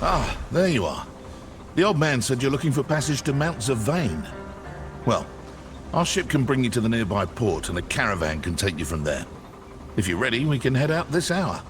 Ah, there you are. The old man said you're looking for passage to Mount Zavain. Well, our ship can bring you to the nearby port, and a caravan can take you from there. If you're ready, we can head out this hour.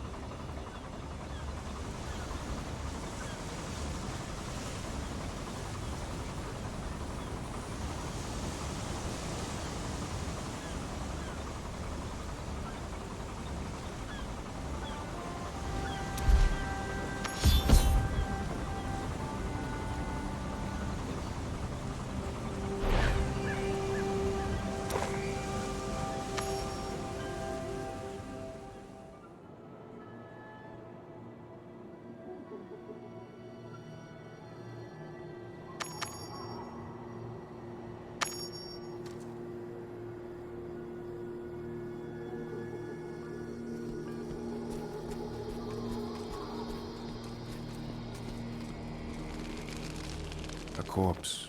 A corpse,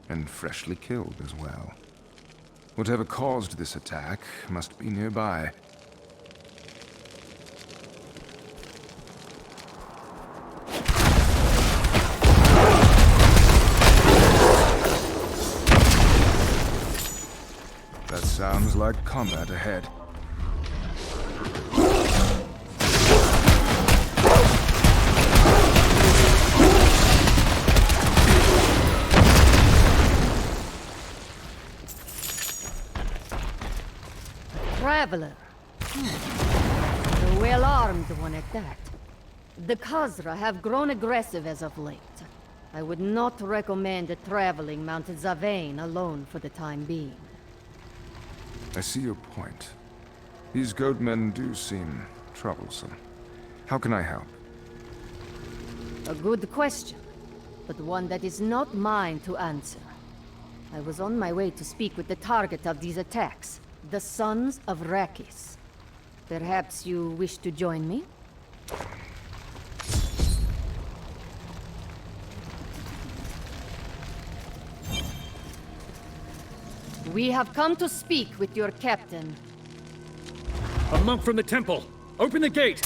and freshly killed as well. Whatever caused this attack must be nearby. That sounds like combat ahead. Traveler. A well-armed one at that. The Khazra have grown aggressive as of late. I would not recommend traveling Mount Zavain alone for the time being. I see your point. These goatmen do seem troublesome. How can I help? A good question, but one that is not mine to answer. I was on my way to speak with the target of these attacks, the Sons of Rakis. Perhaps you wish to join me? We have come to speak with your captain. A monk from the temple! Open the gate!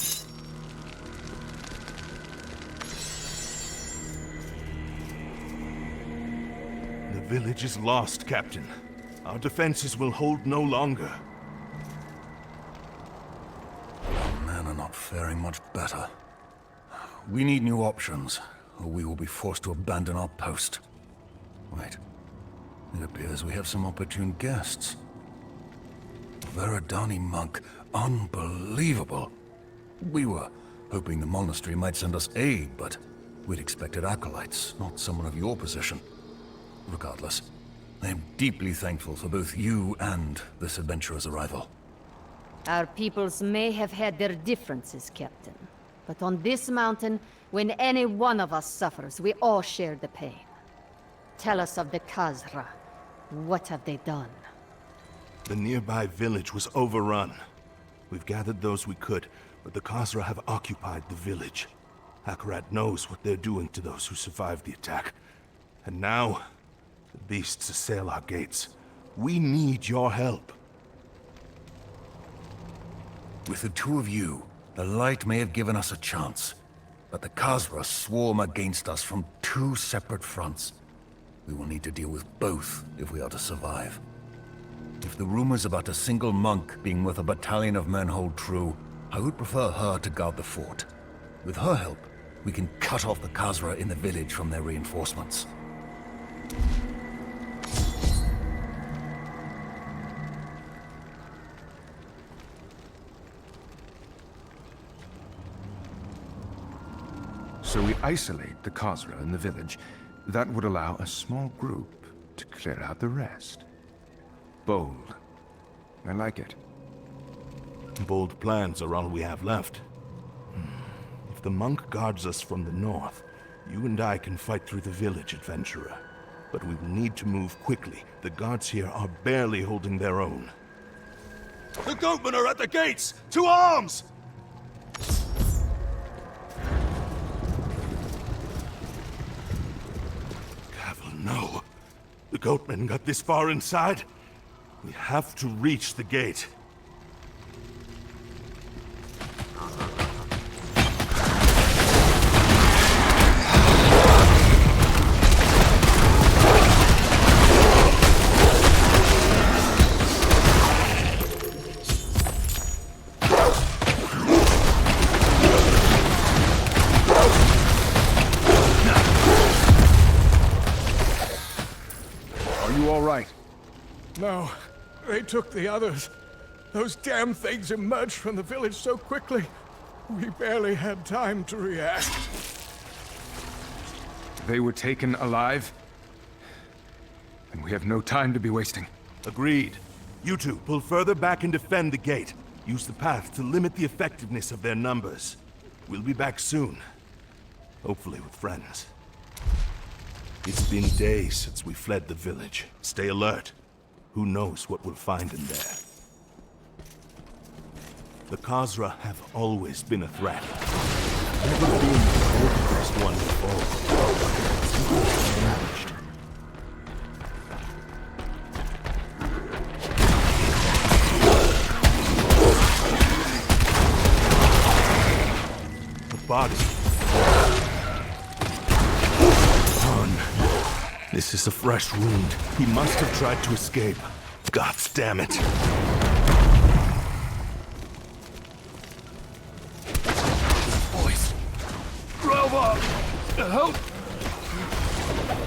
The village is lost, Captain. Our defenses will hold no longer. Our men are not faring much better. We need new options, or we will be forced to abandon our post. Wait. It appears we have some opportune guests. Veridani monk. Unbelievable. We were hoping the monastery might send us aid, but we'd expected acolytes, not someone of your position. Regardless, I am deeply thankful for both you and this adventurer's arrival. Our peoples may have had their differences, Captain. But on this mountain, when any one of us suffers, we all share the pain. Tell us of the Khazra. What have they done? The nearby village was overrun. We've gathered those we could, but the Khazra have occupied the village. Akarat knows what they're doing to those who survived the attack. And now, the beasts assail our gates. We need your help. With the two of you, the light may have given us a chance. But the Khazra swarm against us from two separate fronts. We will need to deal with both if we are to survive. If the rumors about a single monk being with a battalion of men hold true, I would prefer her to guard the fort. With her help, we can cut off the Khazra in the village from their reinforcements. So we isolate the Khazra in the village. That would allow a small group to clear out the rest. Bold. I like it. Bold plans are all we have left. If the monk guards us from the north, you and I can fight through the village, adventurer. But we will need to move quickly. The guards here are barely holding their own. The goatmen are at the gates! To arms! No. The goatmen got this far inside. We have to reach the gate. all right? No, they took the others. Those damn things emerged from the village so quickly. We barely had time to react. They were taken alive? And we have no time to be wasting. Agreed. You two, pull further back and defend the gate. Use the path to limit the effectiveness of their numbers. We'll be back soon. Hopefully with friends. It's been days since we fled the village. Stay alert. Who knows what we'll find in there. The Khazra have always been a threat. Never been the organized one before. Changed. The body. This is a fresh wound. He must have tried to escape. God damn it. Voice. Grover! Help!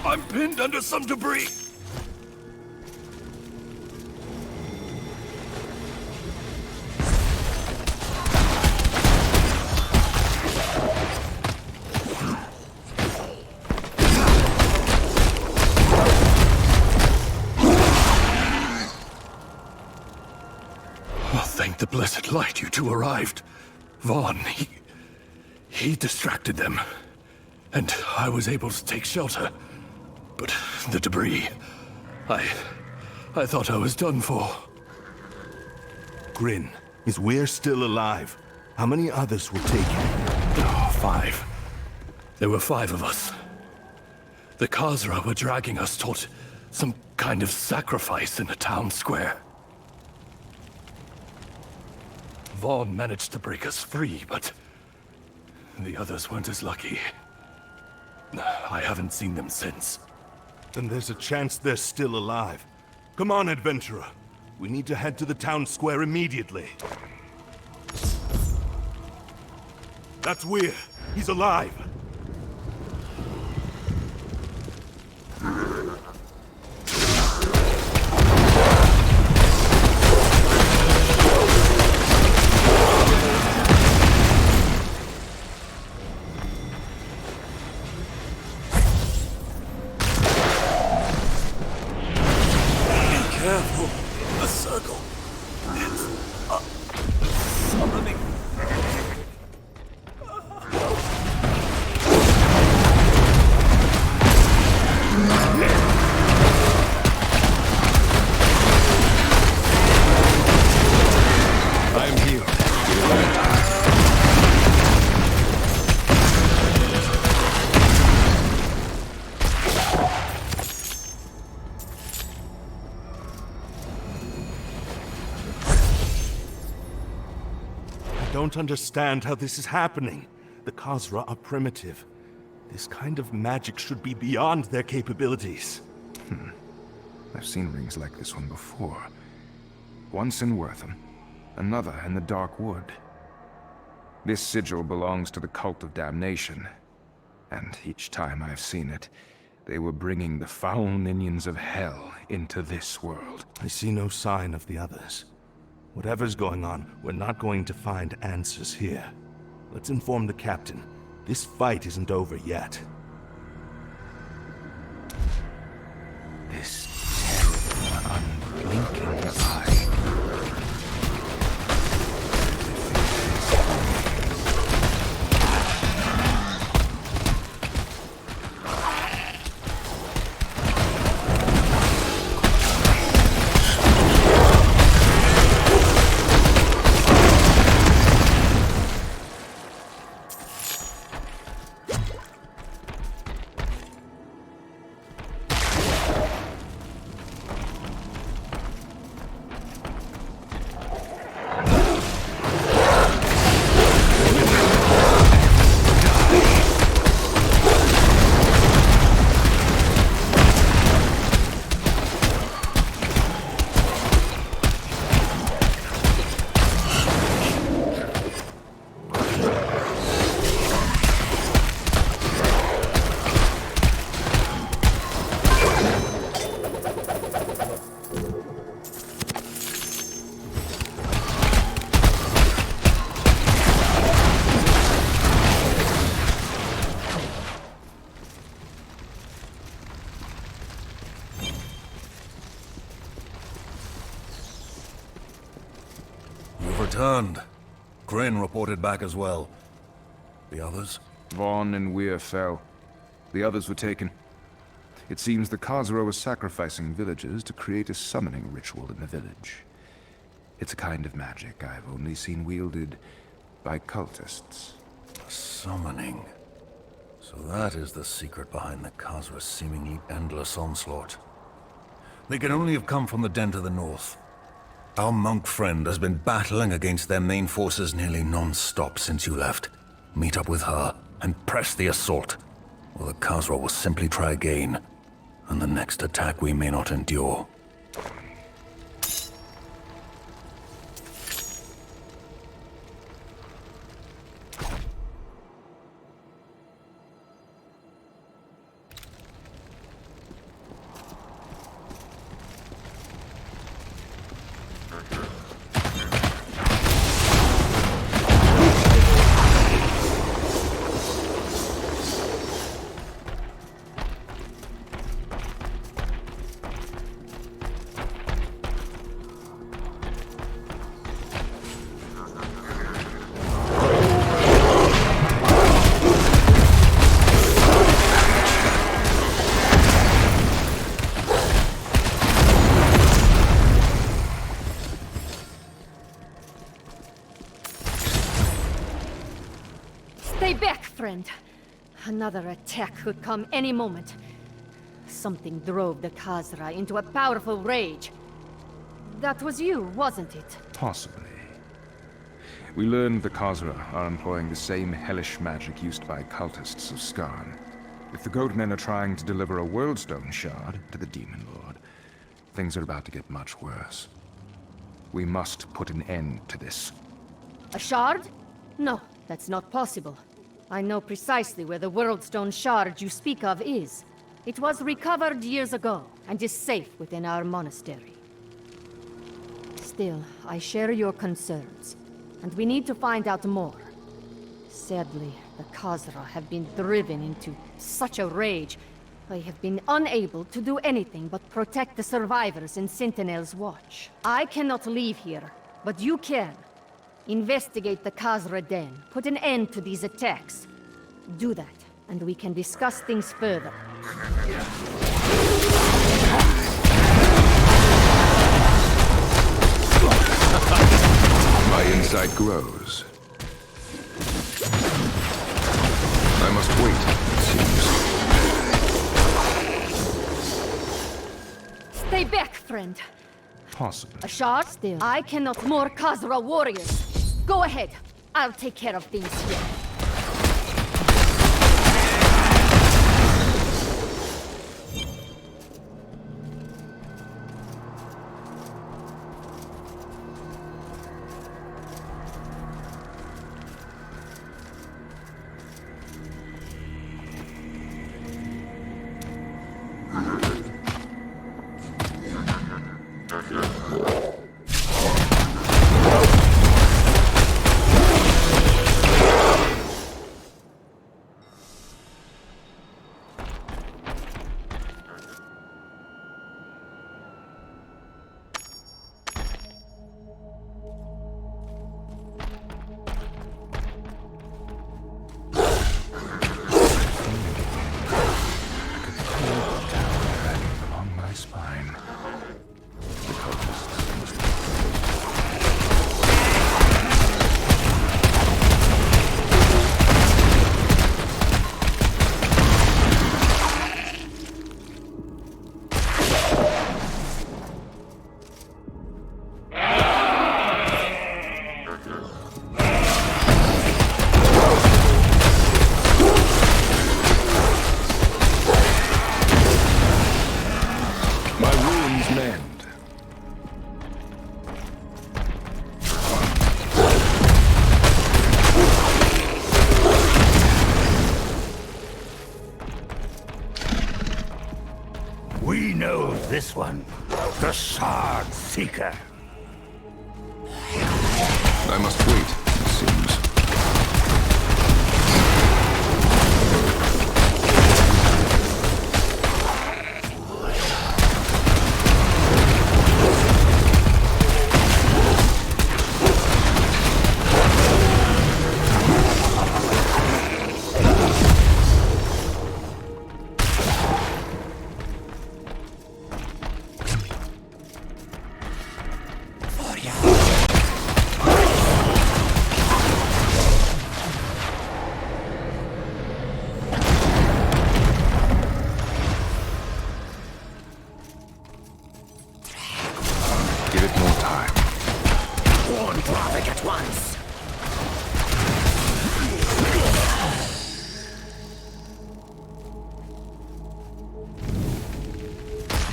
I'm pinned under some debris. Thank the blessed light you two arrived. Vaughn, he distracted them. And I was able to take shelter. But the debris... I thought I was done for. Grin, is Weir still alive? How many others were taken? Oh, 5. There were 5 of us. The Khazra were dragging us toward some kind of sacrifice in the town square. Vaughn managed to break us free, but the others weren't as lucky. I haven't seen them since. Then there's a chance they're still alive. Come on, adventurer. We need to head to the town square immediately. That's Weir. He's alive. Careful. A circle. It's summoning. I'm here. I don't understand how this is happening. The Khazra are primitive. This kind of magic should be beyond their capabilities. I've seen rings like this one before. Once in Wortham, another in the Dark Wood. This sigil belongs to the Cult of Damnation, and each time I've seen it, they were bringing the foul minions of hell into this world. I see no sign of the others. Whatever's going on, we're not going to find answers here. Let's inform the captain. This fight isn't over yet. This terrible, unblinking eye. returned. Grin reported back as well. The others? Vaughn and Weir fell. The others were taken. It seems the Khazra was sacrificing villagers to create a summoning ritual in the village. It's a kind of magic I've only seen wielded by cultists. Summoning. So that is the secret behind the Khazra's seemingly endless onslaught. They can only have come from the den to the north. Our monk friend has been battling against their main forces nearly non-stop since you left. Meet up with her and press the assault, or the Khazra will simply try again, and the next attack we may not endure. Stay back, friend. Another attack could come any moment. Something drove the Khazra into a powerful rage. That was you, wasn't it? Possibly. We learned the Khazra are employing the same hellish magic used by cultists of Skarn. If the Goatmen are trying to deliver a Worldstone shard to the Demon Lord, things are about to get much worse. We must put an end to this. A shard? No, that's not possible. I know precisely where the Worldstone shard you speak of is. It was recovered years ago, and is safe within our monastery. Still, I share your concerns, and we need to find out more. Sadly, the Khazra have been driven into such a rage, I have been unable to do anything but protect the survivors in Sentinel's watch. I cannot leave here, but you can. Investigate the Khazra den, put an end to these attacks. Do that, and we can discuss things further. My insight grows. I must wait, it seems. Stay back, friend. Possibly. A shard? Still, I cannot more Khazra warriors. Go ahead. I'll take care of things here. We know this one. The Shard Seeker. I must wait, it seems.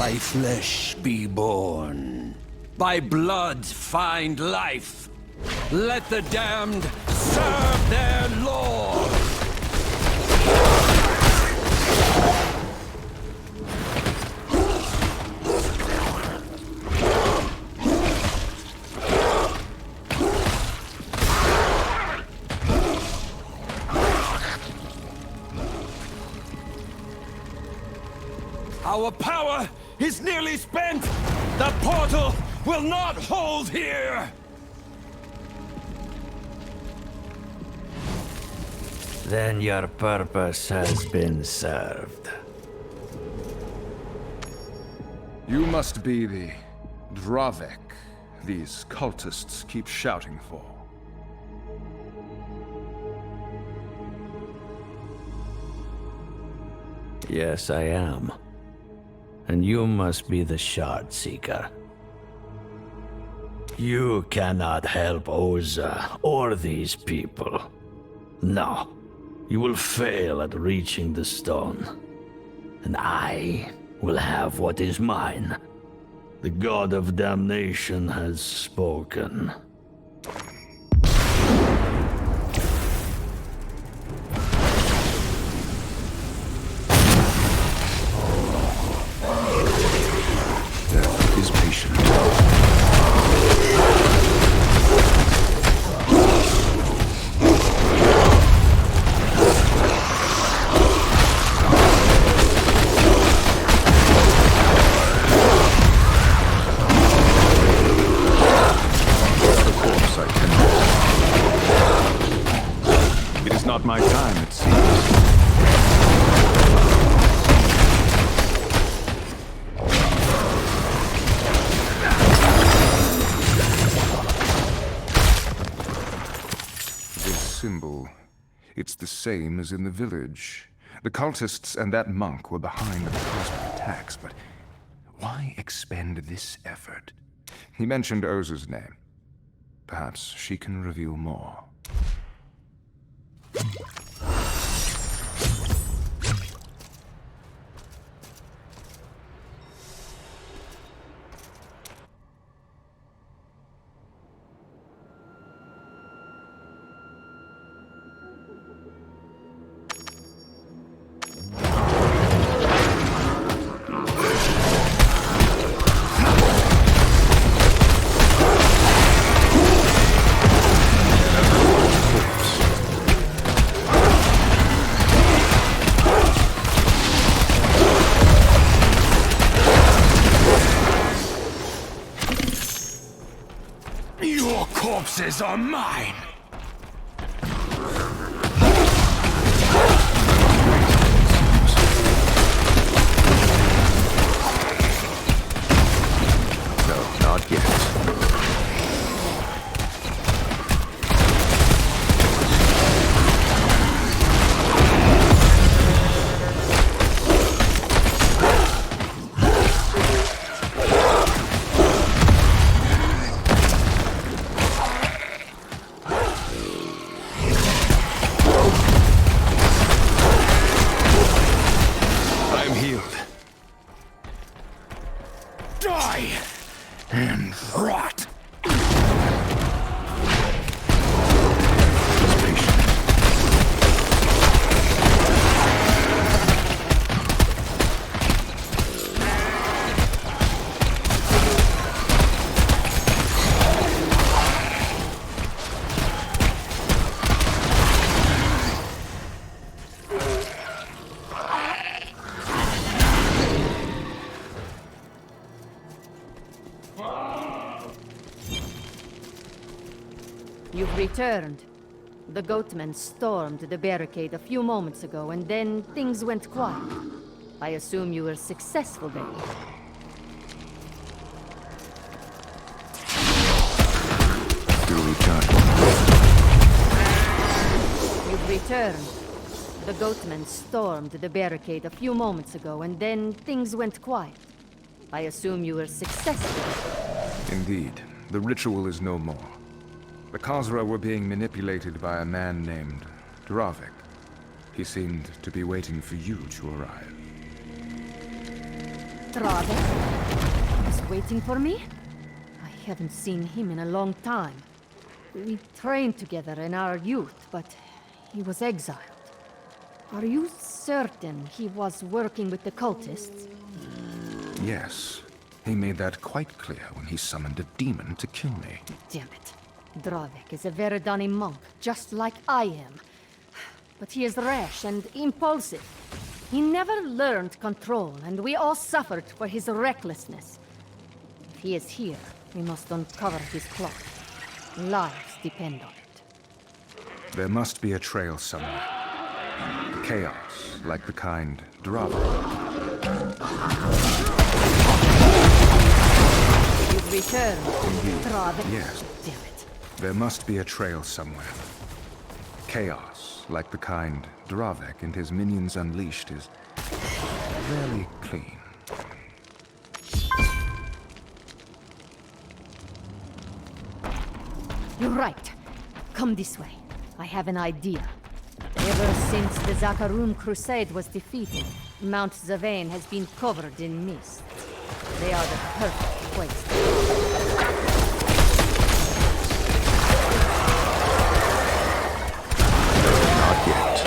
by flesh be born. By blood find life. Let the damned serve their lord. Our power is nearly spent! The portal will not hold here! Then your purpose has been served. You must be the Dravek these cultists keep shouting for. Yes, I am. And you must be the Shard Seeker. You cannot help Oza or these people. No. You will fail at reaching the stone. And I will have what is mine. The God of Damnation has spoken. Death is patient. Not my time, it seems. This symbol, it's the same as in the village. The cultists and that monk were behind the cosmic attacks, but why expend this effort? He mentioned Oza's name. Perhaps she can reveal more. Your corpses are mine! No, not yet. Die and rot! You've returned. The goatmen stormed the barricade a few moments ago, and then things went quiet. I assume you were successful then. Duly done. You've returned. The goatmen stormed the barricade a few moments ago, and then things went quiet. I assume you were successful. Indeed. The ritual is no more. The Khazra were being manipulated by a man named Dravek. He seemed to be waiting for you to arrive. Dravik was waiting for me? I haven't seen him in a long time. We trained together in our youth, but he was exiled. Are you certain he was working with the cultists? Yes. He made that quite clear when he summoned a demon to kill me. Damn it. Dravik is a Veridani monk, just like I am. But he is rash and impulsive. He never learned control, and we all suffered for his recklessness. If he is here, we must uncover his plot. Lives depend on it. There must be a trail somewhere. Chaos, like the kind Drava. You've returned. Indeed. Dravik. Yes. Damn it. There must be a trail somewhere. Chaos, like the kind Dravek and his minions unleashed, is rarely clean. You're right. Come this way. I have an idea. Ever since the Zakarum Crusade was defeated, Mount Zavane has been covered in mist. They are the perfect place to Not yet.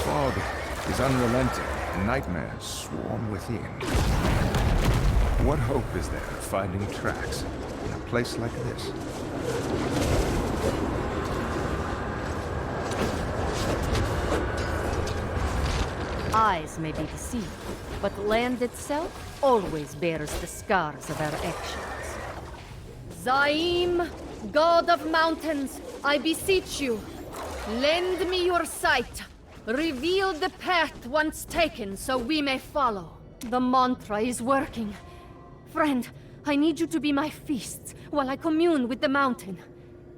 Fog is unrelenting, and nightmares swarm within. What hope is there of finding tracks in a place like this? Eyes may be deceived, but land itself always bears the scars of our actions. Zaim, God of mountains, I beseech you, lend me your sight. Reveal the path once taken so we may follow. The mantra is working. Friend, I need you to be my feast while I commune with the mountain.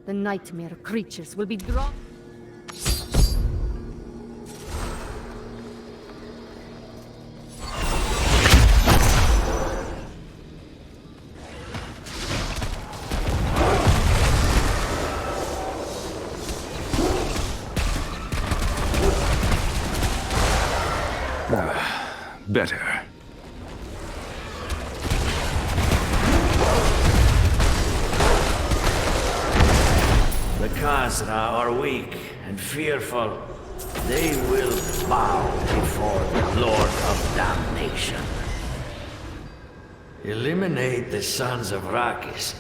The nightmare creatures will be drawn. Better. The Khazra are weak and fearful. They will bow before the Lord of Damnation. Eliminate the sons of Rakis,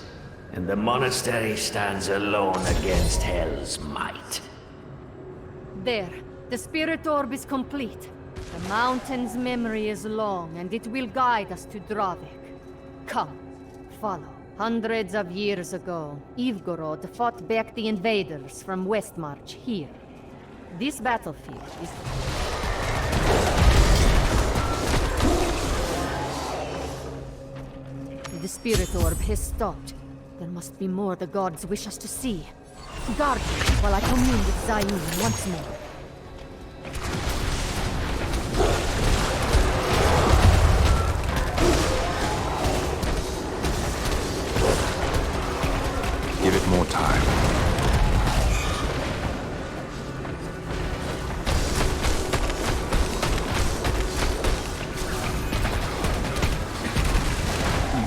and the monastery stands alone against Hell's might. There, the spirit orb is complete. The mountain's memory is long, and it will guide us to Dravik. Come, follow. Hundreds of years ago, Ivgorod fought back the invaders from Westmarch here. This battlefield is... The spirit orb has stopped. There must be more the gods wish us to see. Guard me while I commune with Zayn once more. Give it more time.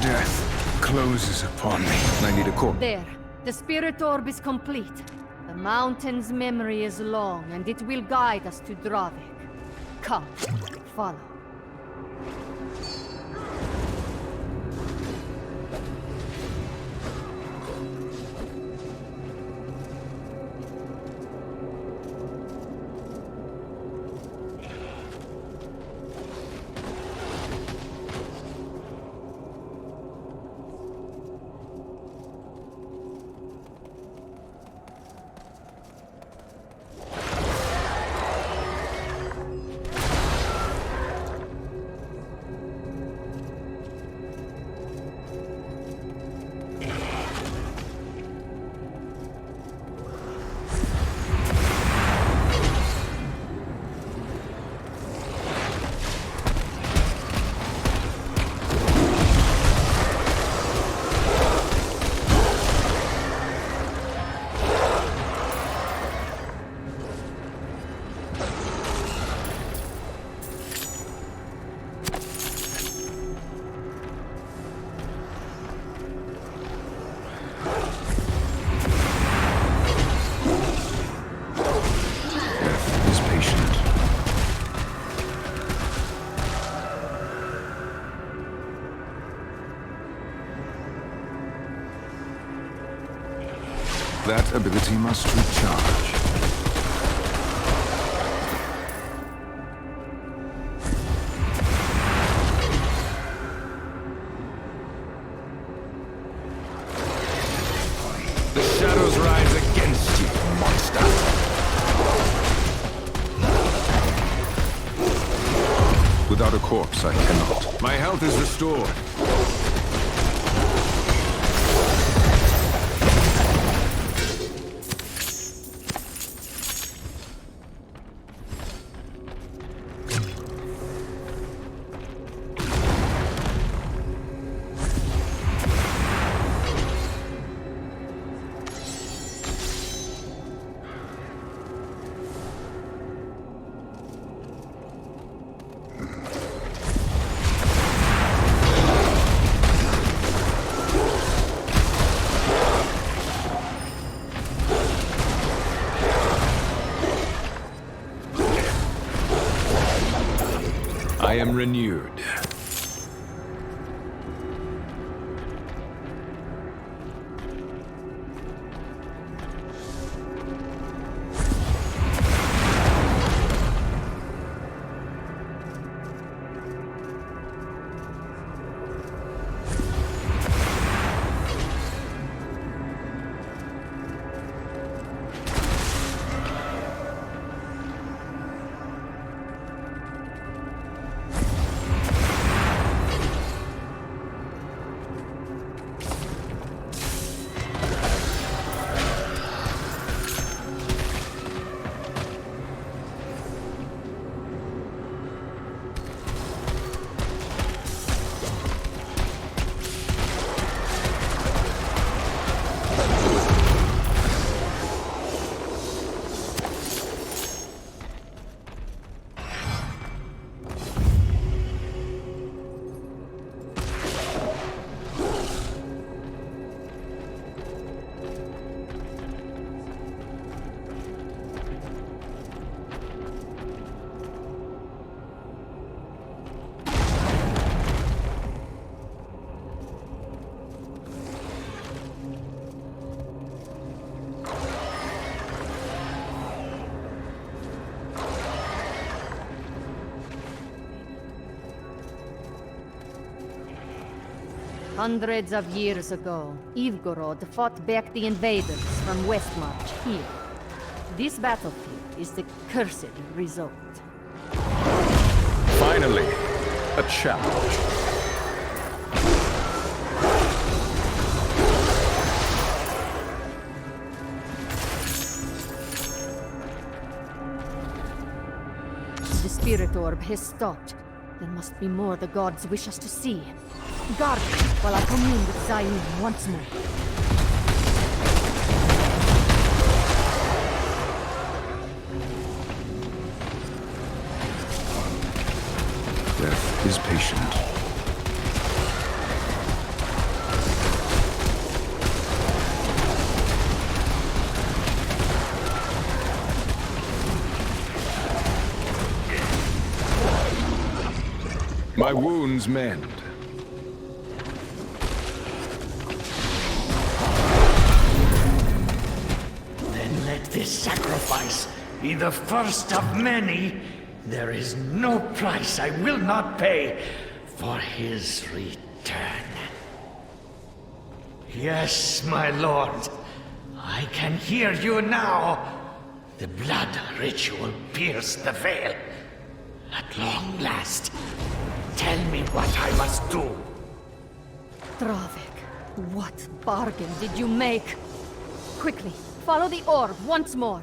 Death closes upon me. I need a corpse. There. The spirit orb is complete. The mountain's memory is long, and it will guide us to Dravik. Come, follow. ability must recharge. The shadows rise against you, monster! Without a corpse, I cannot. My health is restored. I am renewed. Hundreds of years ago, Ivgorod fought back the invaders from Westmarch here. This battlefield is the cursed result. Finally, a challenge. The spirit orb has stopped. There must be more the gods wish us to see. Guard it while I commune with Zayn once more. Death is patient. My wounds mend. Then let this sacrifice be the first of many. There is no price I will not pay for his return. Yes, my lord. I can hear you now. The blood ritual pierced the veil. At long last, tell me what I must do. Dravik, what bargain did you make? Quickly, follow the orb once more.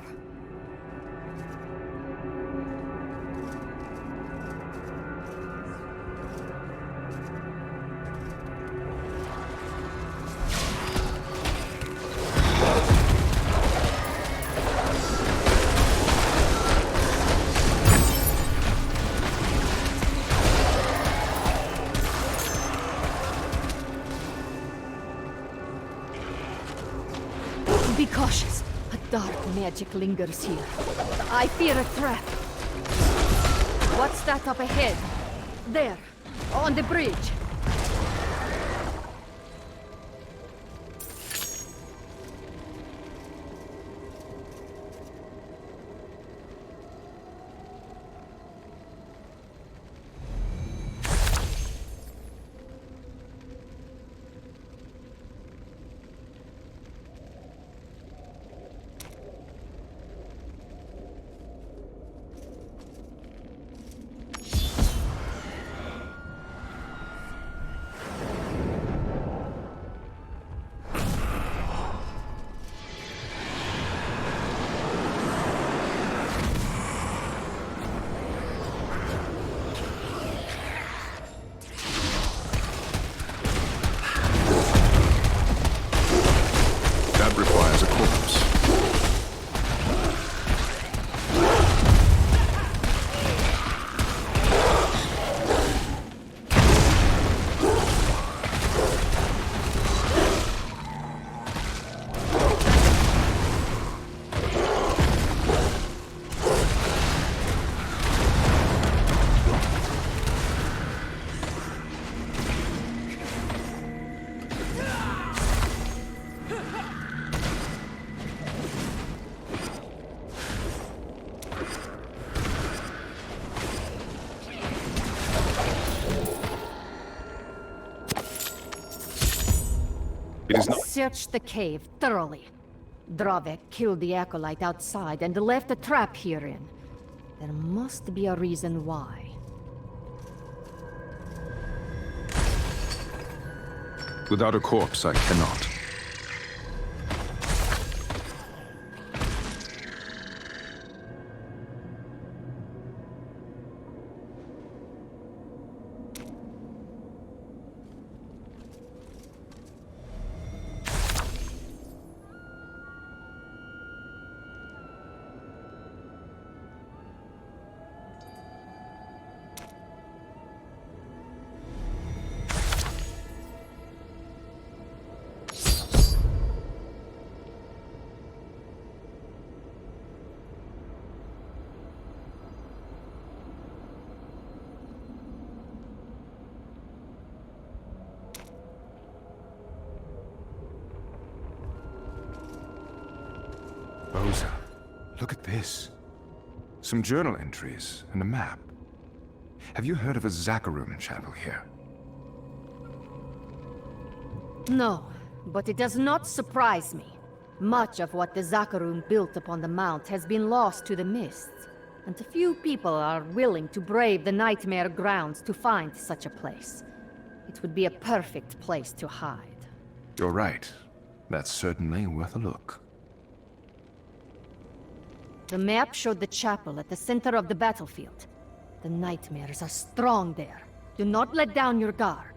Be cautious. A dark magic lingers here. I fear a trap. What's that up ahead? There, on the bridge. searched the cave thoroughly. Dravek killed the acolyte outside and left a trap herein. There must be a reason why. Without a corpse, I cannot. Rosa, look at this. Some journal entries and a map. Have you heard of a Zakharum chapel here? No, but it does not surprise me. Much of what the Zakharum built upon the mount has been lost to the mists, and a few people are willing to brave the nightmare grounds to find such a place. It would be a perfect place to hide. You're right. That's certainly worth a look. The map showed the chapel at the center of the battlefield. The nightmares are strong there. Do not let down your guard.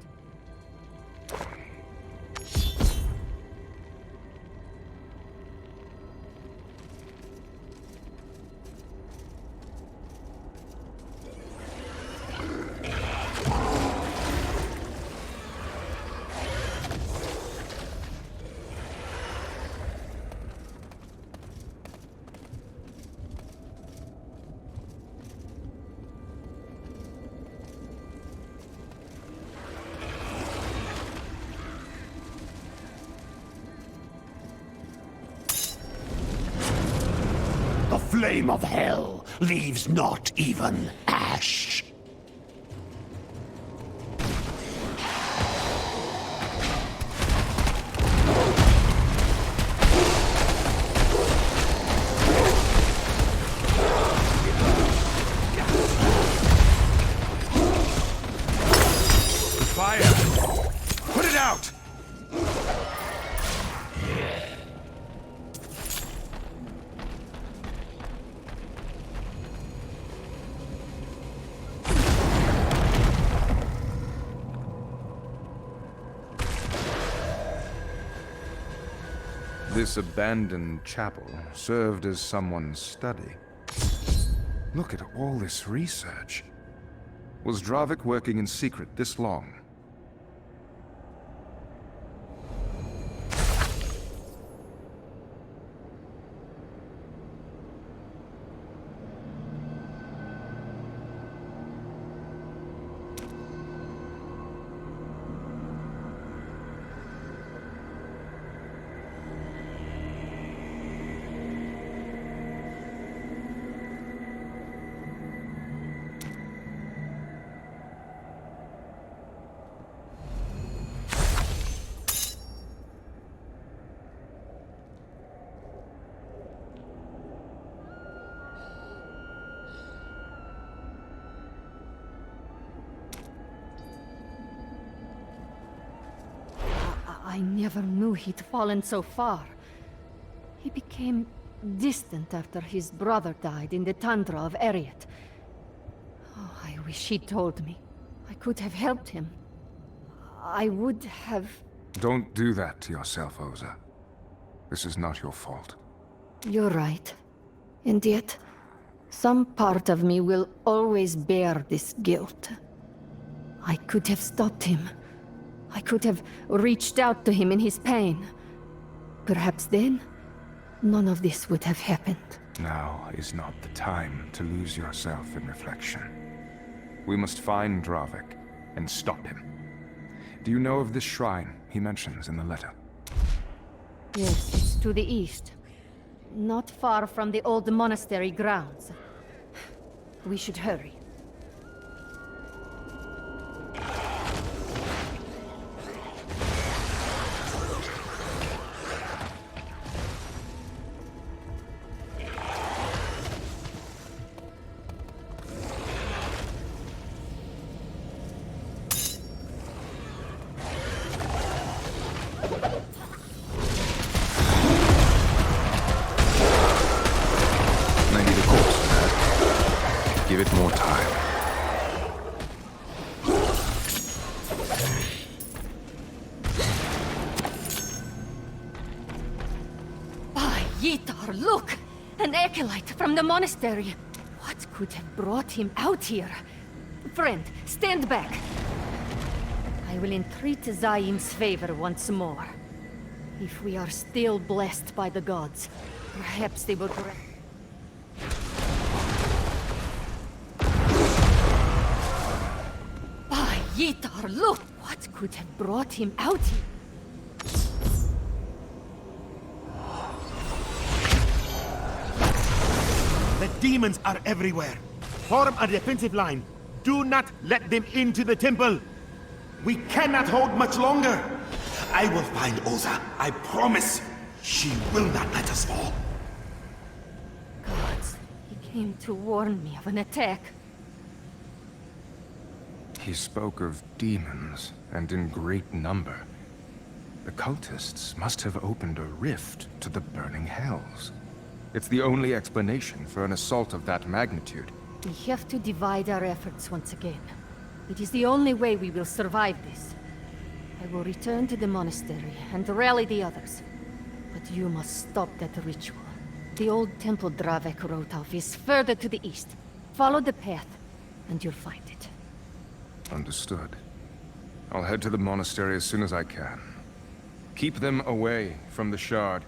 The flame of hell leaves not even ash. Fire! Put it out! This abandoned chapel served as someone's study. Look at all this research. Was Dravik working in secret this long? I never knew he'd fallen so far. He became distant after his brother died in the tundra of Eriet. Oh, I wish he'd told me. I could have helped him. I would have... Don't do that to yourself, Oza. This is not your fault. You're right. And yet, some part of me will always bear this guilt. I could have stopped him. I could have reached out to him in his pain. Perhaps then, none of this would have happened. Now is not the time to lose yourself in reflection. We must find Dravik and stop him. Do you know of this shrine he mentions in the letter? Yes, it's to the east. Not far from the old monastery grounds. We should hurry. Give it more time. By Yitar, look! An acolyte from the monastery. What could have brought him out here? Friend, stand back. I will entreat Zaim's favor once more. If we are still blessed by the gods, perhaps they will grant. By Yitar, look! What could have brought him out here? The demons are everywhere. Form a defensive line. Do not let them into the temple. We cannot hold much longer. I will find Oza. I promise. She will not let us fall. Gods, he came to warn me of an attack. He spoke of demons, and in great number. The cultists must have opened a rift to the burning hells. It's the only explanation for an assault of that magnitude. We have to divide our efforts once again. It is the only way we will survive this. I will return to the monastery and rally the others. But you must stop that ritual. The old temple Dravek wrote of is further to the east. Follow the path, and you'll find it. Understood. I'll head to the monastery as soon as I can. Keep them away from the Shard,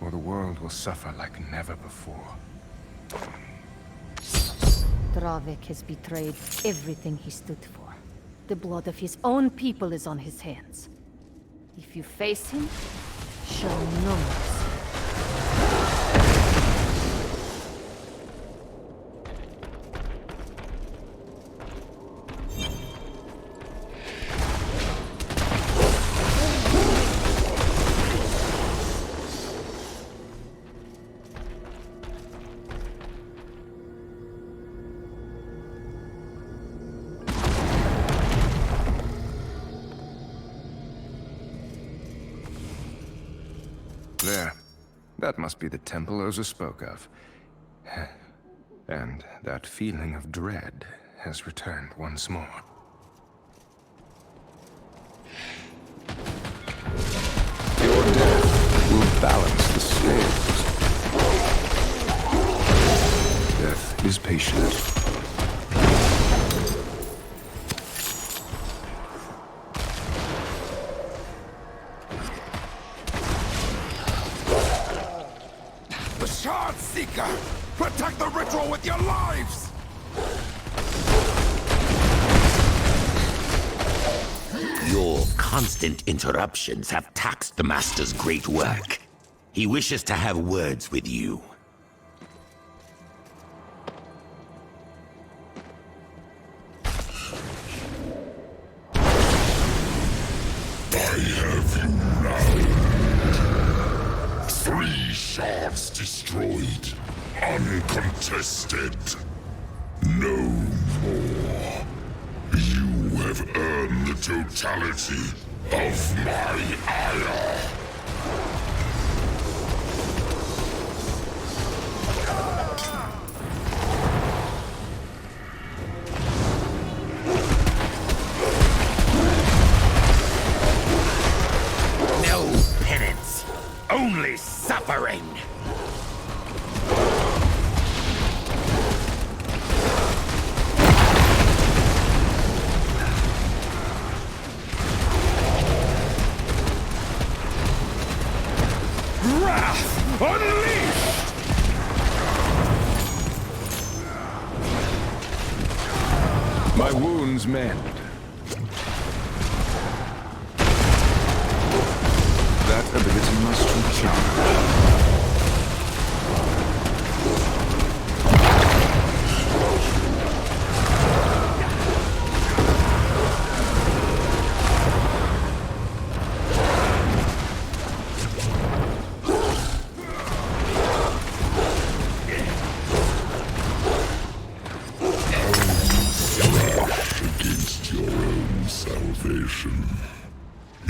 or the world will suffer like never before. Dravek has betrayed everything he stood for. The blood of his own people is on his hands. If you face him, show no mercy. There. That must be the temple Oza spoke of. And that feeling of dread has returned once more. Your death will balance the scales. Death is patient. Protect the ritual with your lives! Your constant interruptions have taxed the Master's great work. He wishes to have words with you. I have you now. 3 shards destroyed. Uncontested. No more. You have earned the totality of my ire. No penance, only suffering. Unleashed! My wounds mend. That ability must recharge.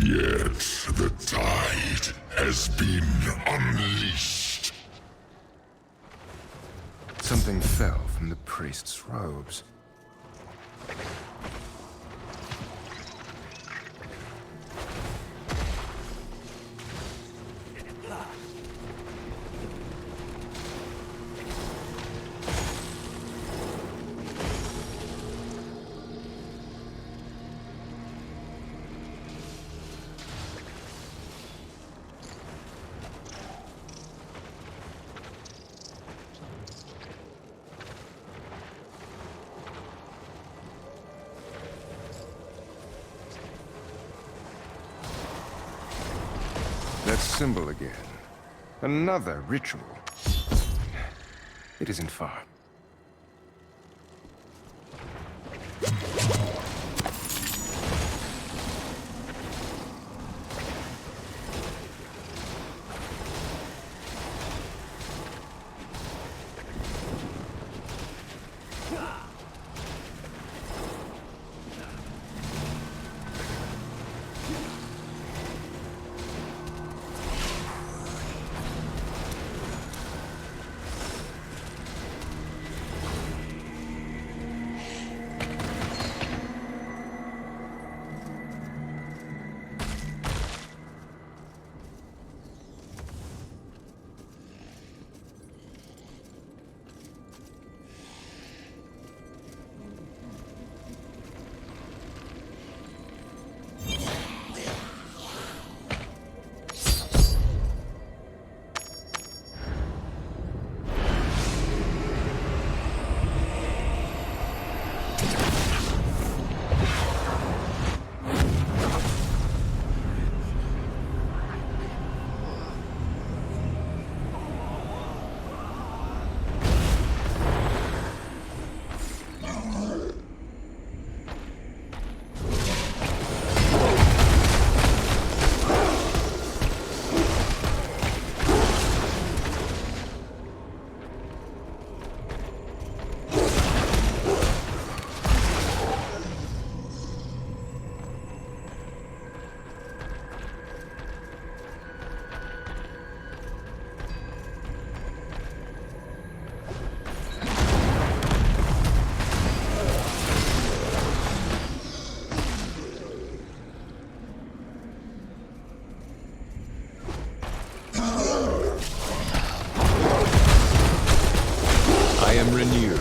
Yet the tide has been unleashed. Something fell from the priest's robes. That symbol again. Another ritual. It isn't far. Renewed.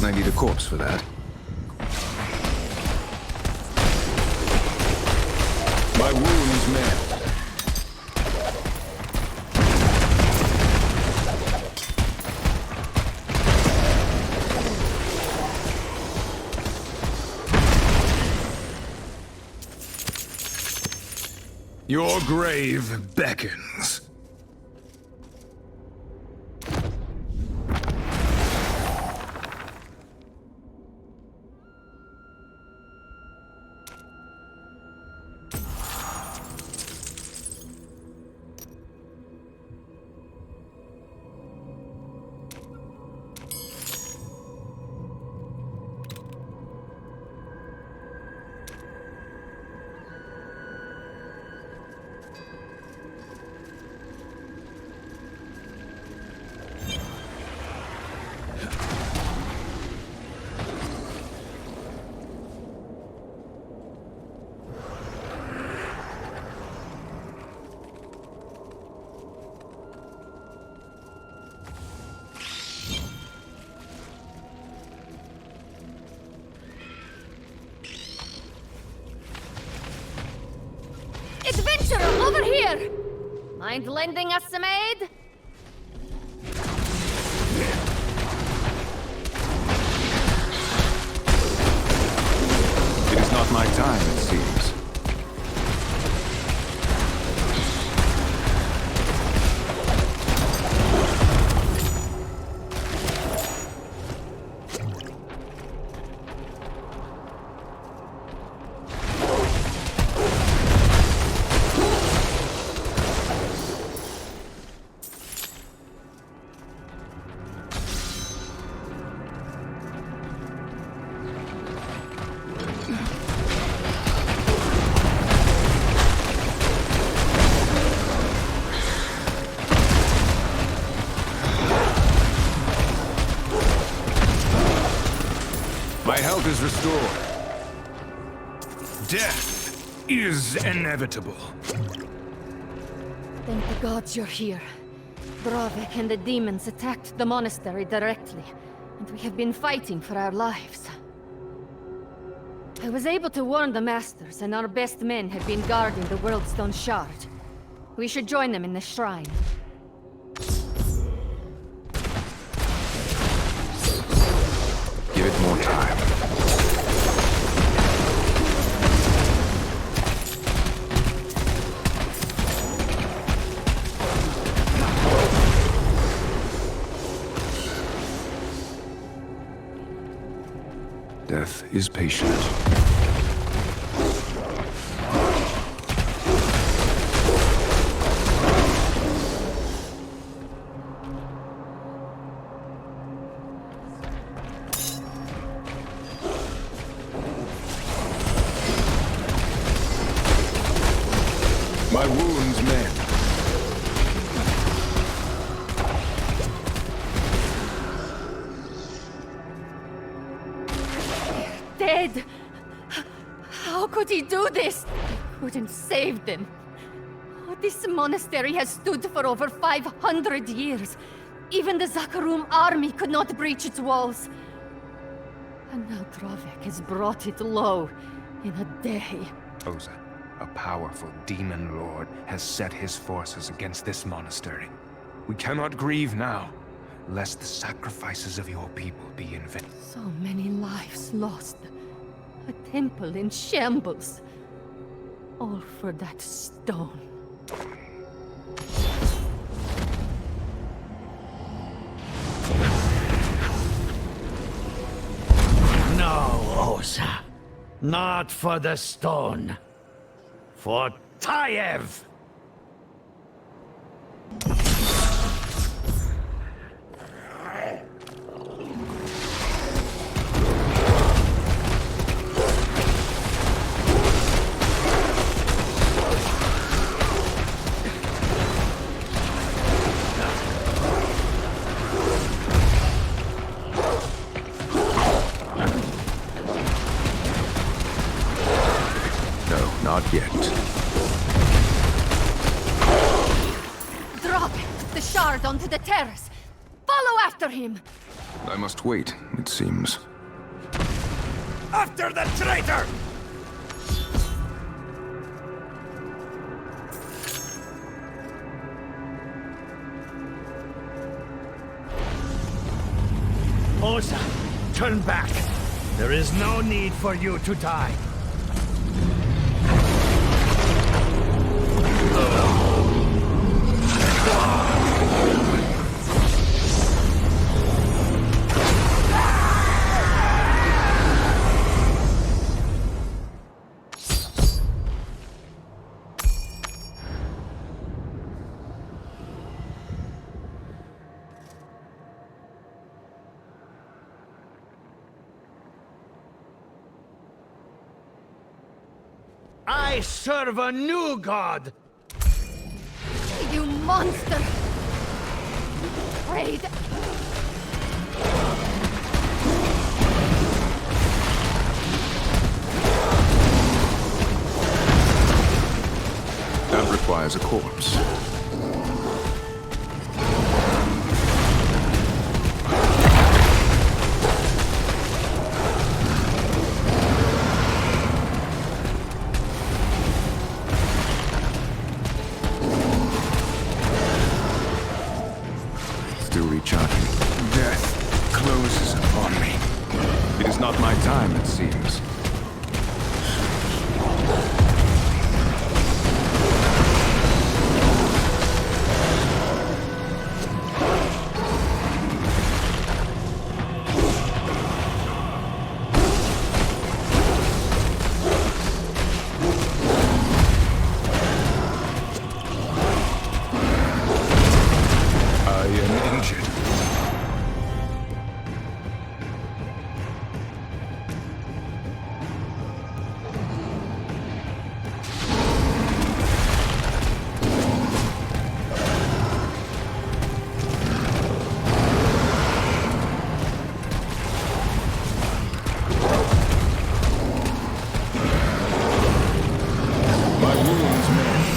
I need a corpse for that. My wounds mend. Your grave beckons. Adventurer, over here! Mind lending us some aid? It is not my time, it seems. My health is restored. Death is inevitable. Thank the gods you're here. Dravik and the demons attacked the monastery directly, and we have been fighting for our lives. I was able to warn the masters, and our best men have been guarding the Worldstone Shard. We should join them in the shrine. Give it more time. Death is patient. My wounds mend. Dead! How could he do this? I couldn't save them. Oh, this monastery has stood for over 500 years. Even the Zakarum army could not breach its walls. And now Dravik has brought it low in a day. Oza, a powerful demon lord, has set his forces against this monastery. We cannot grieve now, lest the sacrifices of your people be in vain. So many lives lost. A temple in shambles. All for that stone. No, Osa. Not for the stone. For Tayev! Not yet. Drop the shard onto the terrace. Follow after him. I must wait, it seems. After the traitor! Osa, turn back. There is no need for you to die. I serve a new god! You monster! Afraid. That requires a corpse. recharging. Death closes upon me. It is not my time, it seems. I am injured. My wounds mend.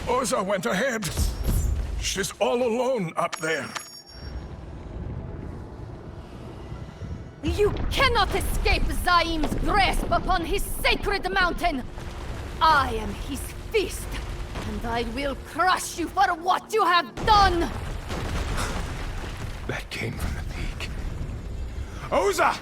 Oza went ahead. She's all alone up there. You cannot escape Zaim's grasp upon his sacred mountain! I am his fist, and I will crush you for what you have done! That came from the peak. Oza!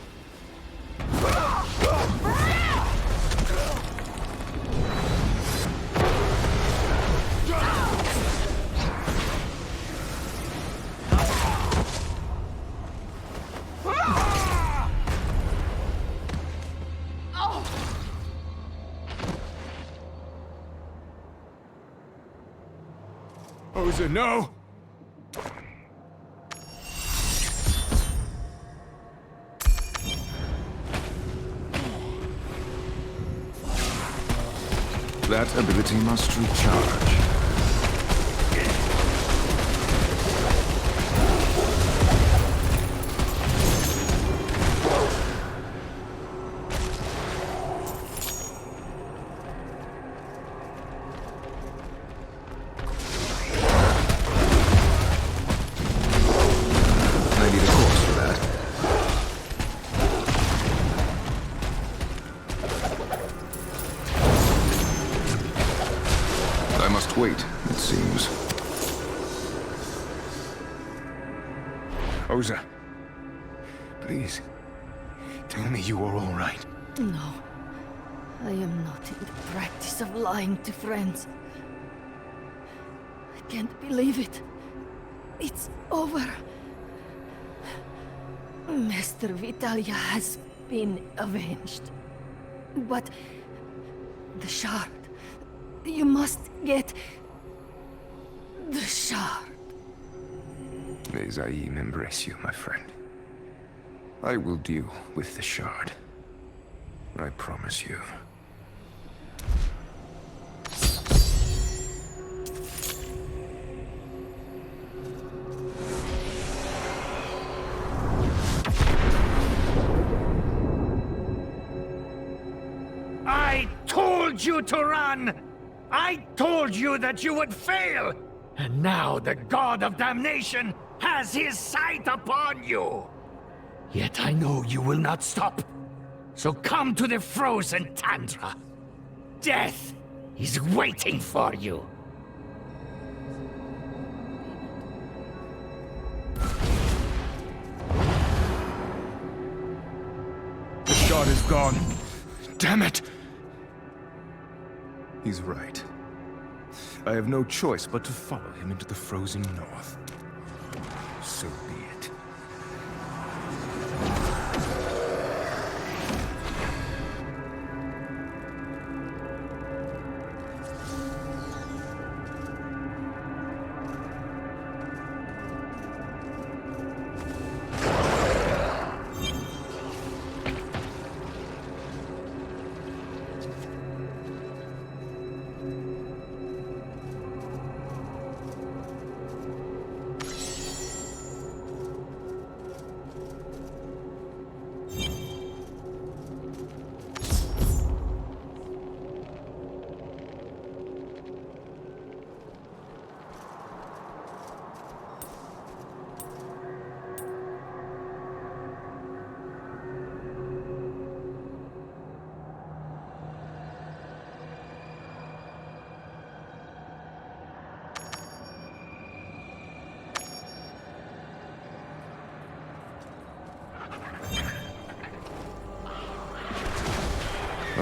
Oza, no! That ability must recharge. I need a course for that. I must wait, it seems. Oza, please, tell me you are all right. No. I am not in the practice of lying to friends. I can't believe it. It's over. Master Vitalia has been avenged. But the shard. You must get the shard. May Zaim embrace you, my friend. I will deal with the shard. I promise you. I told you to run! I told you that you would fail! And now the God of Damnation has his sight upon you! Yet I know you will not stop. So come to the frozen tundra. Death is waiting for you. The shard is gone. Damn it! He's right. I have no choice but to follow him into the frozen north. So be it.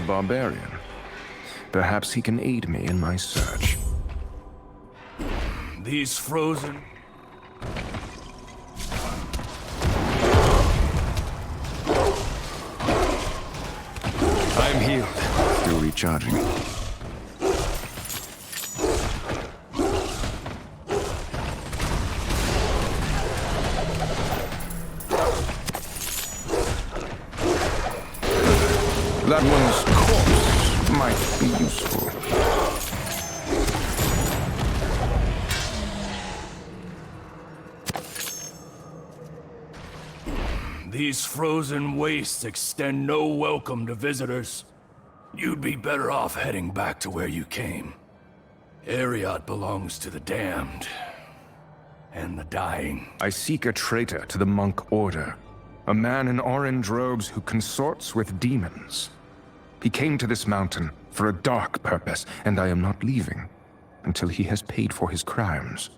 barbarian. Perhaps he can aid me in my search. These frozen... I'm healed. Still recharging. That one's corpse might be useful. These frozen wastes extend no welcome to visitors. You'd be better off heading back to where you came. Ariat belongs to the damned. And the dying. I seek a traitor to the monk order. A man in orange robes who consorts with demons. He came to this mountain for a dark purpose, and I am not leaving until he has paid for his crimes.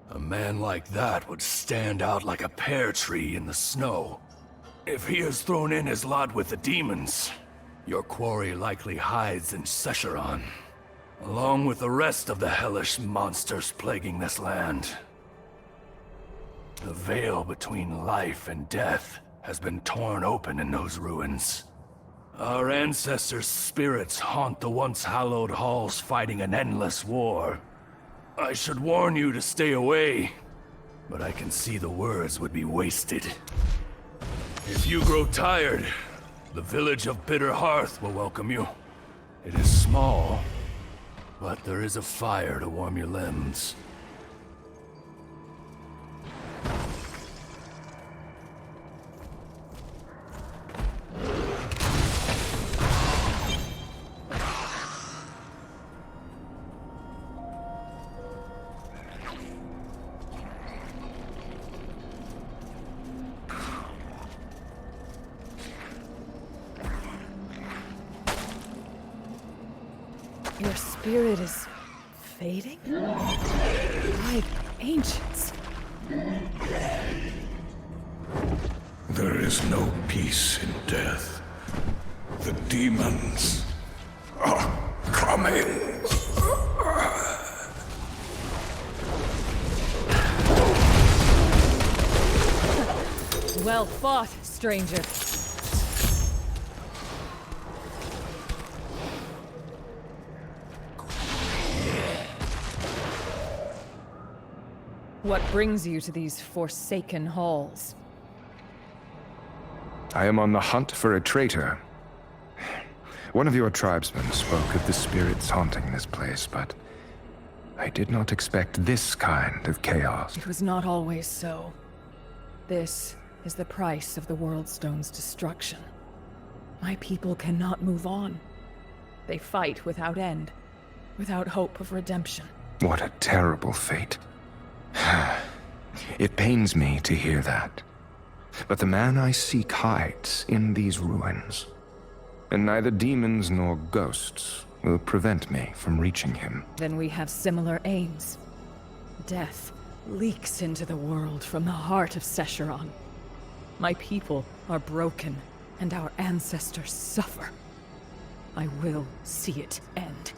A man like that would stand out like a pear tree in the snow. If he has thrown in his lot with the demons, your quarry likely hides in Secheron, along with the rest of the hellish monsters plaguing this land. The veil between life and death has been torn open in those ruins. Our ancestors' spirits haunt the once hallowed halls fighting an endless war. I should warn you to stay away, but I can see the words would be wasted. If you grow tired, the village of Bitter Hearth will welcome you. It is small, but there is a fire to warm your limbs. Your spirit is fading? Like ancients. There is no peace in death. The demons are coming. Well fought, stranger. What brings you to these forsaken halls? I am on the hunt for a traitor. One of your tribesmen spoke of the spirits haunting this place, but I did not expect this kind of chaos. It was not always so. This is the price of the Worldstone's destruction. My people cannot move on. They fight without end, without hope of redemption. What a terrible fate. It pains me to hear that. But the man I seek hides in these ruins. And neither demons nor ghosts will prevent me from reaching him. Then we have similar aims. Death leaks into the world from the heart of Secheron. My people are broken, and our ancestors suffer. I will see it end.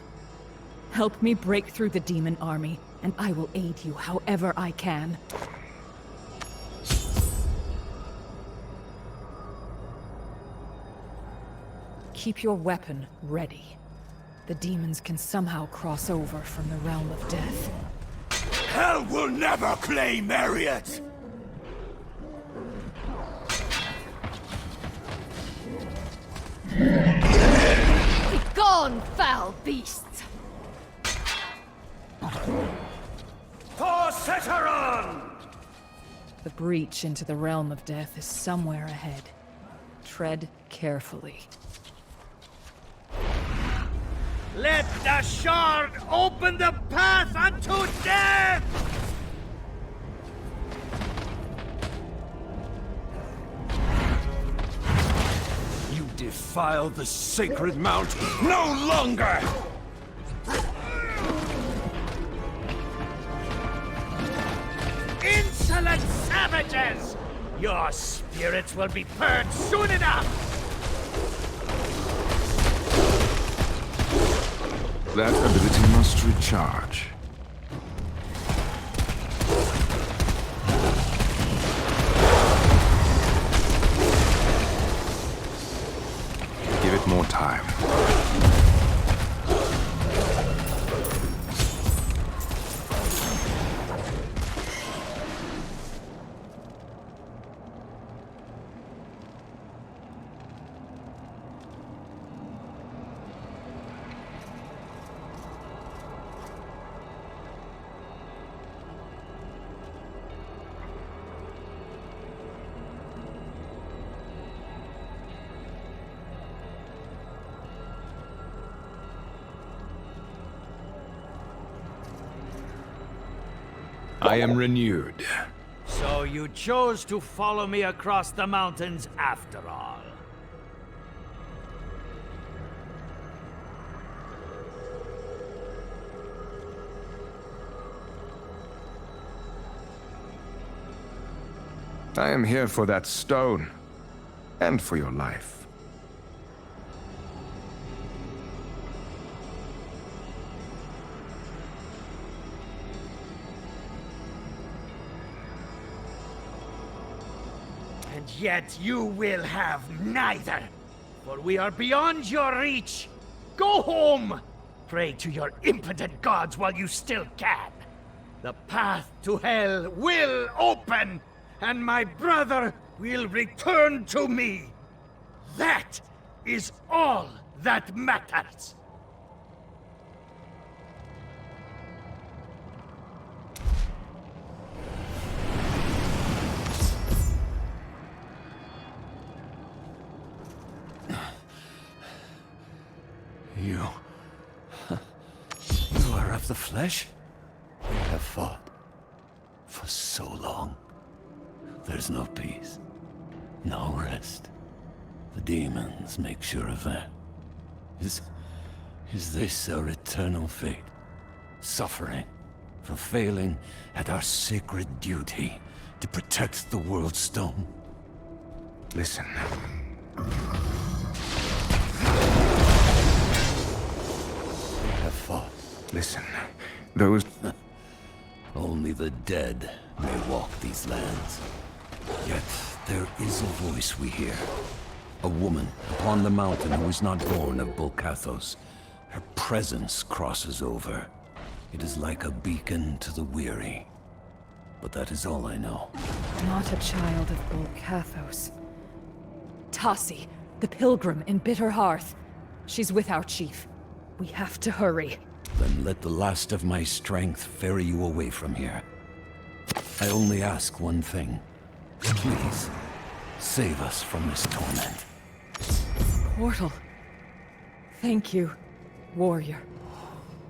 Help me break through the demon army, and I will aid you however I can. Keep your weapon ready. The demons can somehow cross over from the realm of death. Hell will never claim Ariat! Begone, foul beasts! For Secheron! The breach into the realm of death is somewhere ahead. Tread carefully. Let the shard open the path unto death! You defile the sacred mount no longer! Insolent savages! Your spirits will be purged soon enough! That ability must recharge. Give it more time. I am renewed. So you chose to follow me across the mountains after all. I am here for that stone, and for your life. And yet you will have neither, for we are beyond your reach. Go home! Pray to your impotent gods while you still can. The path to hell will open, and my brother will return to me. That is all that matters. You are of the flesh? We have fought for so long. There's no peace, no rest. The demons make sure of that. Is this our eternal fate? Suffering for failing at our sacred duty to protect the World Stone? Listen. Fought. Listen. Those... Only the dead may walk these lands. Yet there is a voice we hear. A woman upon the mountain who is not born of Bolcathos. Her presence crosses over. It is like a beacon to the weary. But that is all I know. Not a child of Bolcathos. Tassi, the pilgrim in Bitter Hearth. She's with our chief. We have to hurry. Then let the last of my strength ferry you away from here. I only ask one thing. Please, save us from this torment. Portal. Thank you, warrior.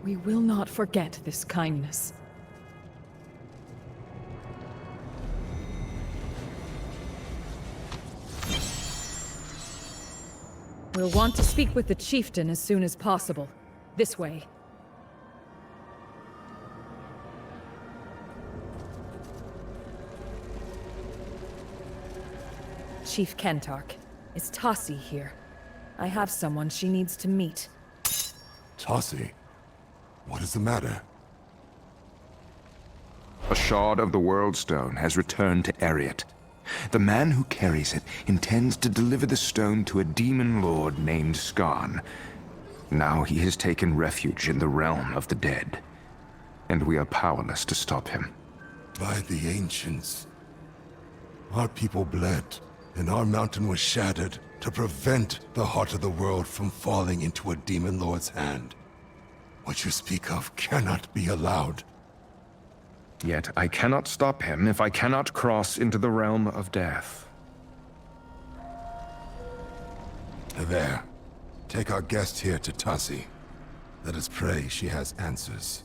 We will not forget this kindness. We'll want to speak with the chieftain as soon as possible. This way. Chief Kentark, is Tassi here? I have someone she needs to meet. Tassi? What is the matter? A shard of the World Stone has returned to Ariat. The man who carries it intends to deliver the stone to a demon lord named Skarn. Now he has taken refuge in the realm of the dead, and we are powerless to stop him. By the ancients. Our people bled, and our mountain was shattered to prevent the heart of the world from falling into a demon lord's hand. What you speak of cannot be allowed. Yet I cannot stop him if I cannot cross into the realm of death. There. Take our guest here to Tassi. Let us pray she has answers.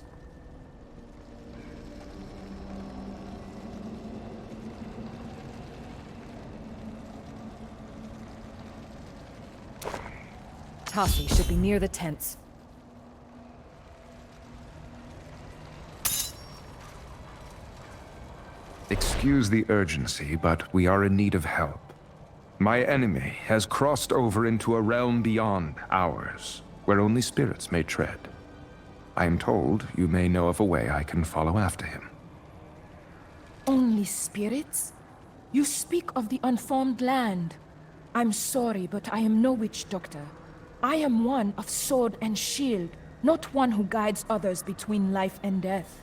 Tassi should be near the tents. Excuse the urgency, but we are in need of help. My enemy has crossed over into a realm beyond ours, where only spirits may tread. I am told you may know of a way I can follow after him. Only spirits? You speak of the unformed land. I'm sorry, but I am no witch doctor. I am one of sword and shield, not one who guides others between life and death.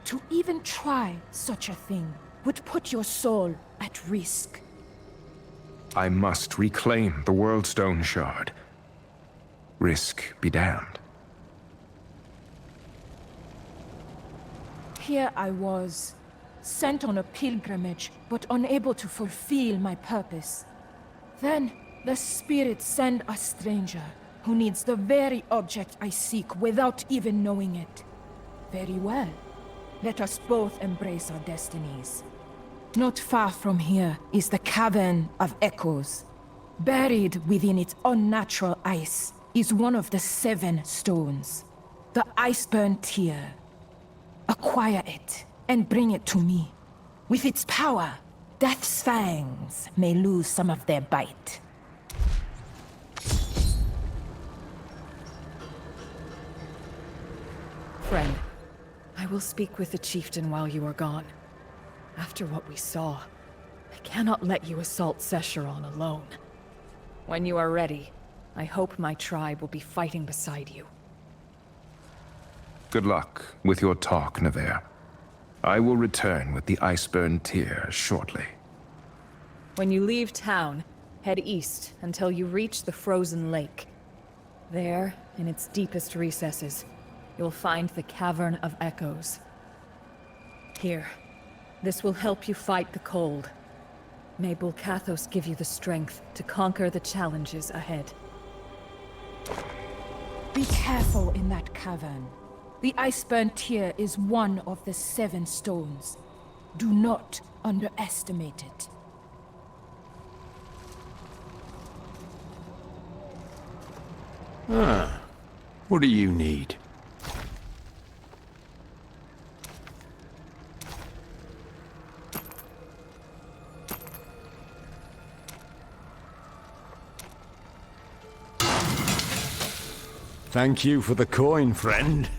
To even try such a thing would put your soul at risk. I must reclaim the Worldstone Shard. Risk be damned. Here I was, sent on a pilgrimage, but unable to fulfill my purpose. Then, the spirits send a stranger, who needs the very object I seek without even knowing it. Very well. Let us both embrace our destinies. Not far from here is the Cavern of Echoes. Buried within its unnatural ice is one of the 7 stones. The Iceburn Tear. Acquire it, and bring it to me. With its power, Death's fangs may lose some of their bite. Friend, I will speak with the chieftain while you are gone. After what we saw, I cannot let you assault Sescheron alone. When you are ready, I hope my tribe will be fighting beside you. Good luck with your talk, Nevaeh. I will return with the Iceburn Tear shortly. When you leave town, head east until you reach the frozen lake. There, in its deepest recesses, you'll find the Cavern of Echoes. Here, this will help you fight the cold. May Bulkathos give you the strength to conquer the challenges ahead. Be careful in that cavern. The Iceburn Tear is one of the 7 stones. Do not underestimate it. What do you need? Thank you for the coin, friend.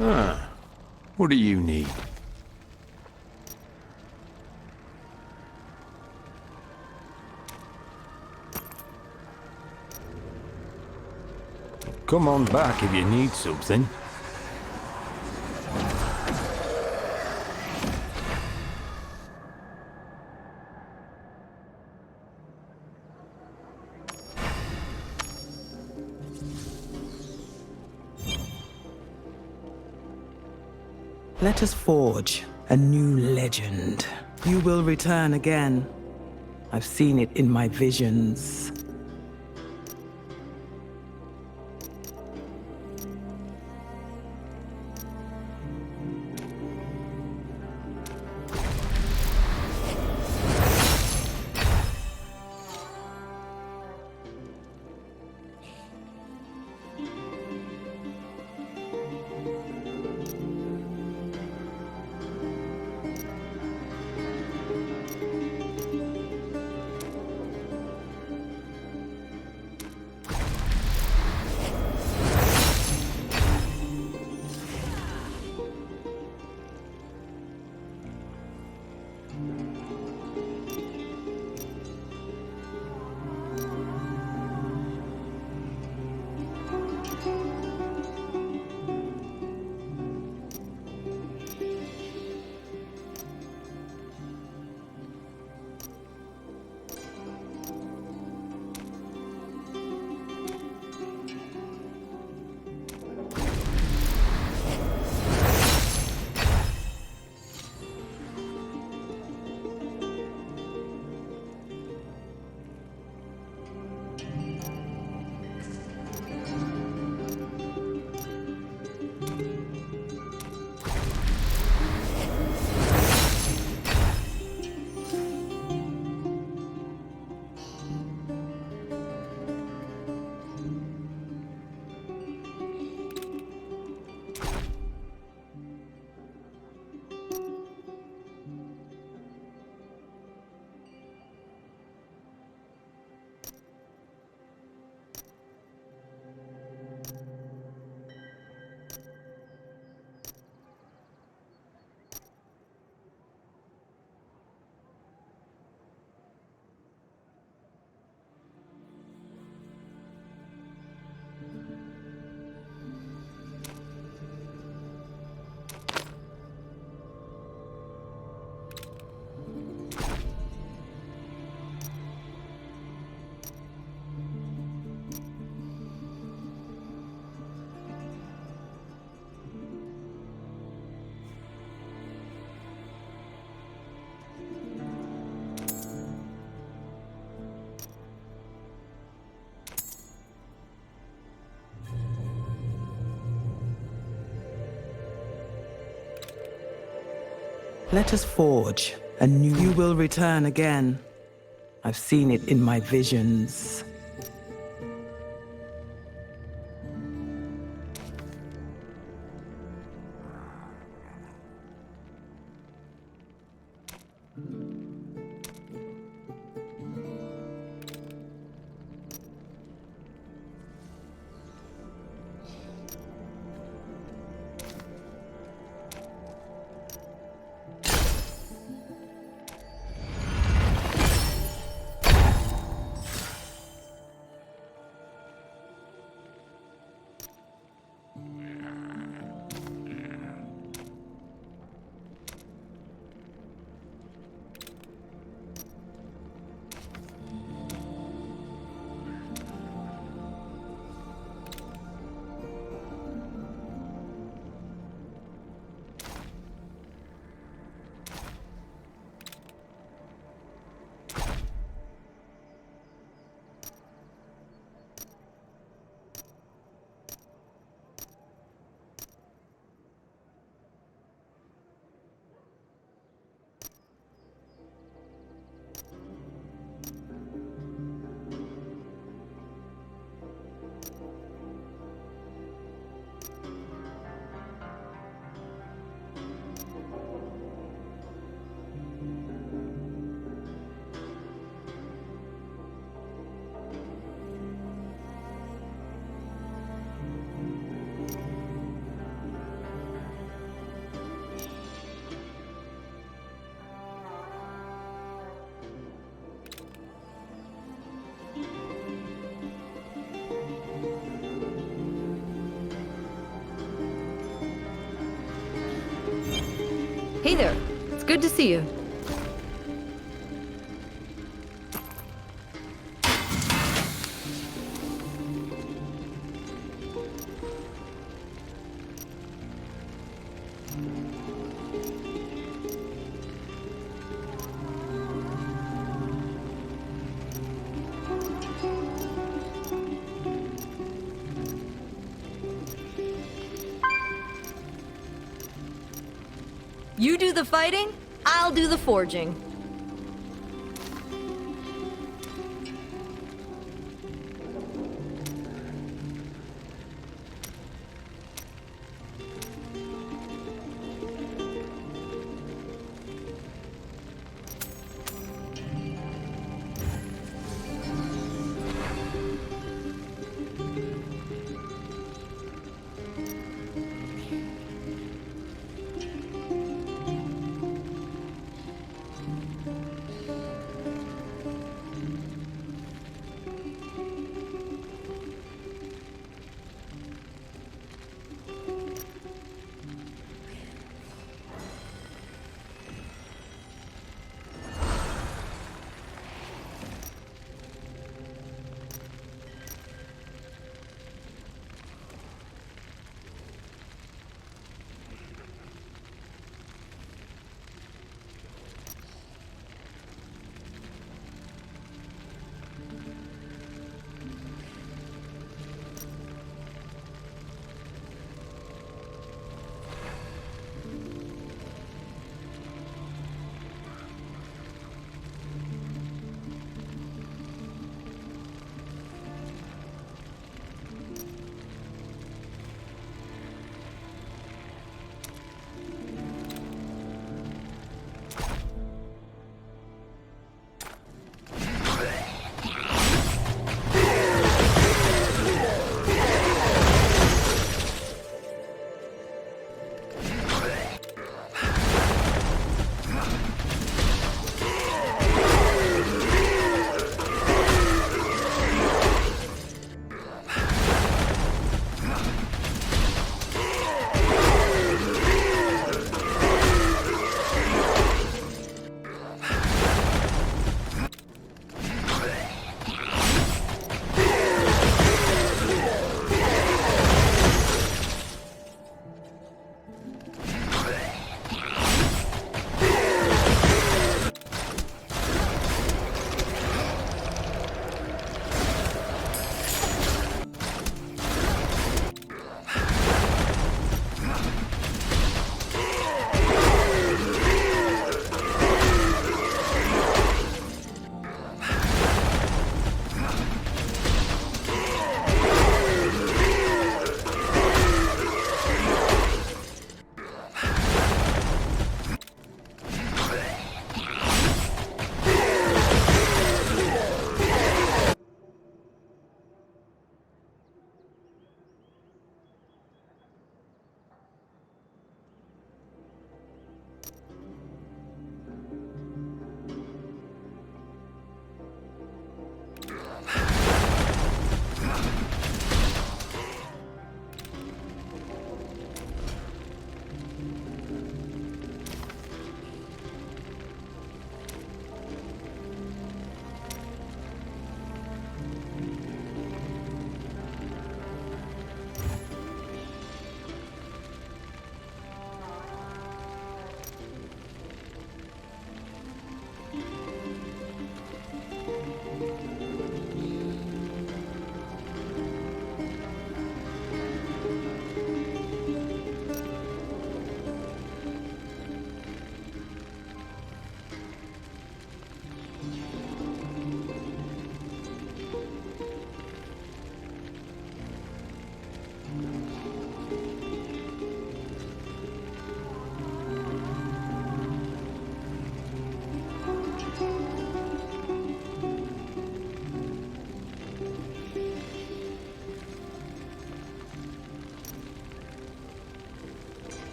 Ah. What do you need? Come on back if you need something. Let us forge a new legend. You will return again. I've seen it in my visions. Let us forge a new... You will return again. I've seen it in my visions. Hey there. It's good to see you. You do the fighting, I'll do the forging.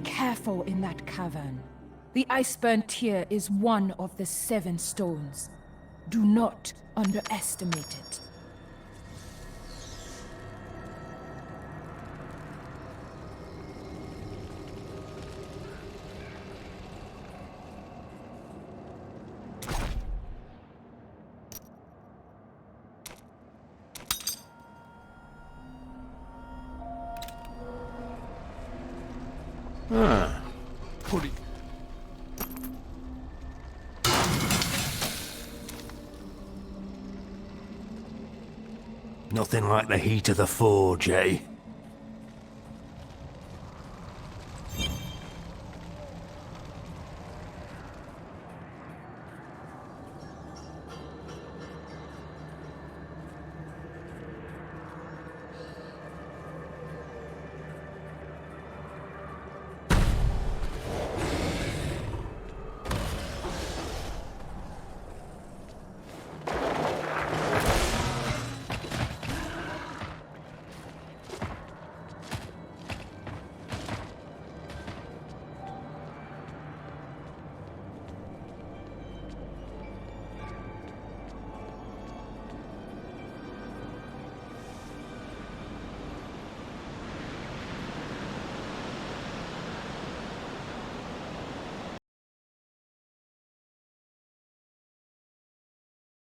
careful in that cavern. The Iceburn Tear is one of the 7 stones. Do not underestimate it. Nothing like the heat of the forge, eh?